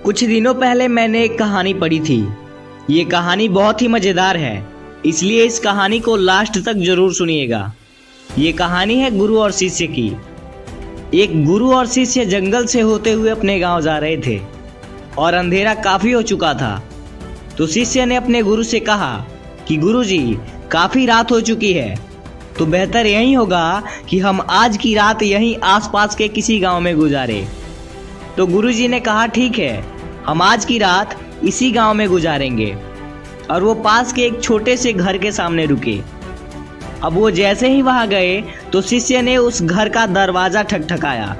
कुछ दिनों पहले मैंने एक कहानी पढ़ी थी। ये कहानी बहुत ही मज़ेदार है, इसलिए इस कहानी को लास्ट तक जरूर सुनिएगा। ये कहानी है गुरु और शिष्य की। एक गुरु और शिष्य जंगल से होते हुए अपने गांव जा रहे थे और अंधेरा काफ़ी हो चुका था। तो शिष्य ने अपने गुरु से कहा कि गुरुजी, काफ़ी रात हो चुकी है, तो बेहतर यही होगा कि हम आज की रात यहीं आसपास के किसी गांव में गुजारें। तो गुरुजी ने कहा ठीक है, हम आज की रात इसी गांव में गुजारेंगे। और वो पास के एक छोटे से घर के सामने रुके। अब वो जैसे ही वहां गए तो शिष्य ने उस घर का दरवाज़ा ठकठकाया।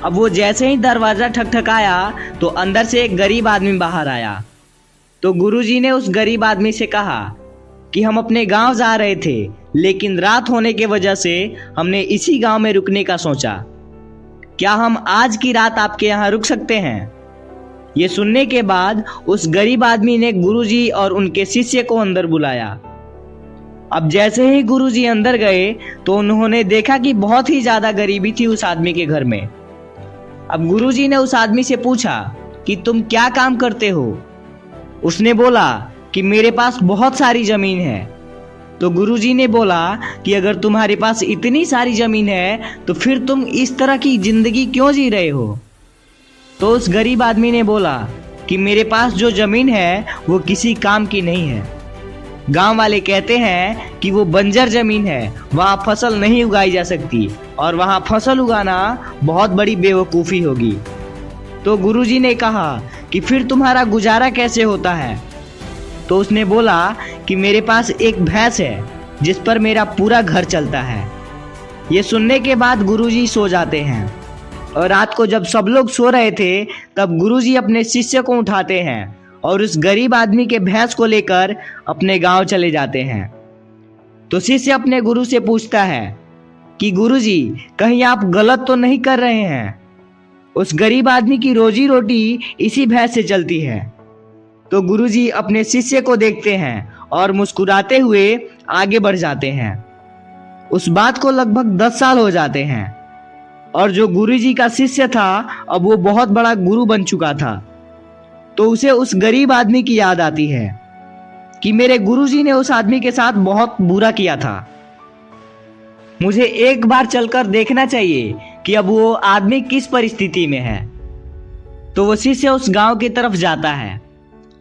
अब वो जैसे ही दरवाज़ा ठकठकाया तो अंदर से एक गरीब आदमी बाहर आया। तो गुरुजी ने उस गरीब आदमी से कहा कि हम अपने गांव जा रहे थे, लेकिन रात होने की वजह से हमने इसी गांव में रुकने का सोचा। क्या हम आज की रात आपके यहाँ रुक सकते हैं? ये सुनने के बाद उस गरीब आदमी ने गुरुजी और उनके शिष्य को अंदर बुलाया। अब जैसे ही गुरुजी अंदर गए तो उन्होंने देखा कि बहुत ही ज्यादा गरीबी थी उस आदमी के घर में। अब गुरुजी ने उस आदमी से पूछा कि तुम क्या काम करते हो? उसने बोला कि मेरे पास बहुत सारी जमीन है। तो गुरुजी ने बोला कि अगर तुम्हारे पास इतनी सारी जमीन है तो फिर तुम इस तरह की जिंदगी क्यों जी रहे हो? तो उस गरीब आदमी ने बोला कि मेरे पास जो जमीन है वो किसी काम की नहीं है। गांव वाले कहते हैं कि वो बंजर जमीन है, वहाँ फसल नहीं उगाई जा सकती और वहाँ फसल उगाना बहुत बड़ी बेवकूफ़ी होगी। तो गुरुजी ने कहा कि फिर तुम्हारा गुजारा कैसे होता है? तो उसने बोला कि मेरे पास एक भैंस है जिस पर मेरा पूरा घर चलता है। ये सुनने के बाद गुरुजी सो जाते हैं और रात को जब सब लोग सो रहे थे तब गुरुजी अपने शिष्य को उठाते हैं और उस गरीब आदमी के भैंस को लेकर अपने गांव चले जाते हैं। तो शिष्य अपने गुरु से पूछता है कि गुरुजी, कहीं आप गलत तो नहीं कर रहे हैं? उस गरीब आदमी की रोजी रोटी इसी भैंस से चलती है। तो गुरुजी अपने शिष्य को देखते हैं और मुस्कुराते हुए आगे बढ़ जाते हैं। उस बात को लगभग 10 साल हो जाते हैं और जो गुरुजी का शिष्य था अब वो बहुत बड़ा गुरु बन चुका था। तो उसे उस गरीब आदमी की याद आती है कि मेरे गुरुजी ने उस आदमी के साथ बहुत बुरा किया था। मुझे एक बार चलकर देखना चाहिए कि अब वो आदमी किस परिस्थिति में है। तो वो शिष्य उस गांव की तरफ जाता है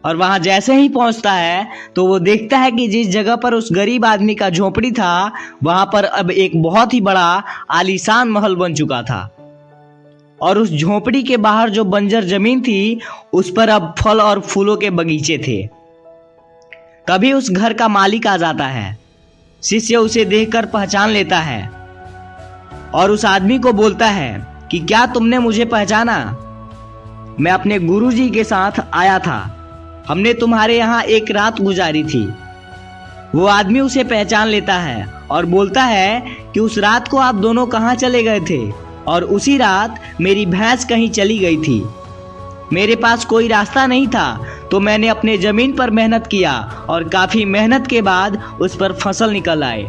और वहां जैसे ही पहुंचता है तो वो देखता है कि जिस जगह पर उस गरीब आदमी का झोपड़ी था वहां पर अब एक बहुत ही बड़ा आलीशान महल बन चुका था और उस झोपड़ी के बाहर जो बंजर जमीन थी उस पर अब फल और फूलों के बगीचे थे। तभी उस घर का मालिक आ जाता है। शिष्य उसे देखकर पहचान लेता है और उस आदमी को बोलता है कि क्या तुमने मुझे पहचाना? मैं अपने गुरुजी के साथ आया था, हमने तुम्हारे यहाँ एक रात गुजारी थी। वो आदमी उसे पहचान लेता है और बोलता है कि उस रात को आप दोनों कहाँ चले गए थे? और उसी रात मेरी भैंस कहीं चली गई थी। मेरे पास कोई रास्ता नहीं था तो मैंने अपने जमीन पर मेहनत किया और काफ़ी मेहनत के बाद उस पर फसल निकल आए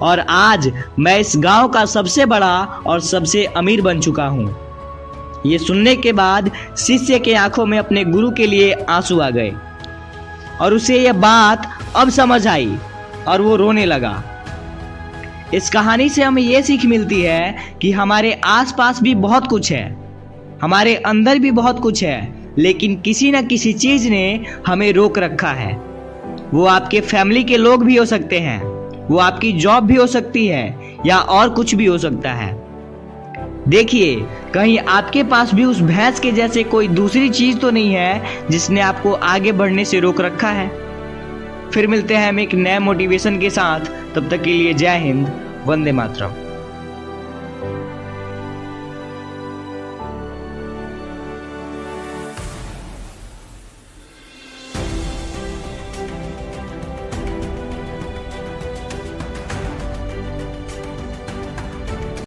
और आज मैं इस गांव का सबसे बड़ा और सबसे अमीर बन चुका हूँ। ये सुनने के बाद शिष्य के आंखों में अपने गुरु के लिए आंसू आ गए और उसे यह बात अब समझ आई और वो रोने लगा। इस कहानी से हमें ये सीख मिलती है कि हमारे आसपास भी बहुत कुछ है, हमारे अंदर भी बहुत कुछ है, लेकिन किसी न किसी चीज़ ने हमें रोक रखा है। वो आपके फैमिली के लोग भी हो सकते हैं, वो आपकी जॉब भी हो सकती है या और कुछ भी हो सकता है। देखिए, कहीं आपके पास भी उस भैंस के जैसे कोई दूसरी चीज तो नहीं है जिसने आपको आगे बढ़ने से रोक रखा है। फिर मिलते हैं हम एक नए मोटिवेशन के साथ। तब तक के लिए जय हिंद, वंदे मातरम।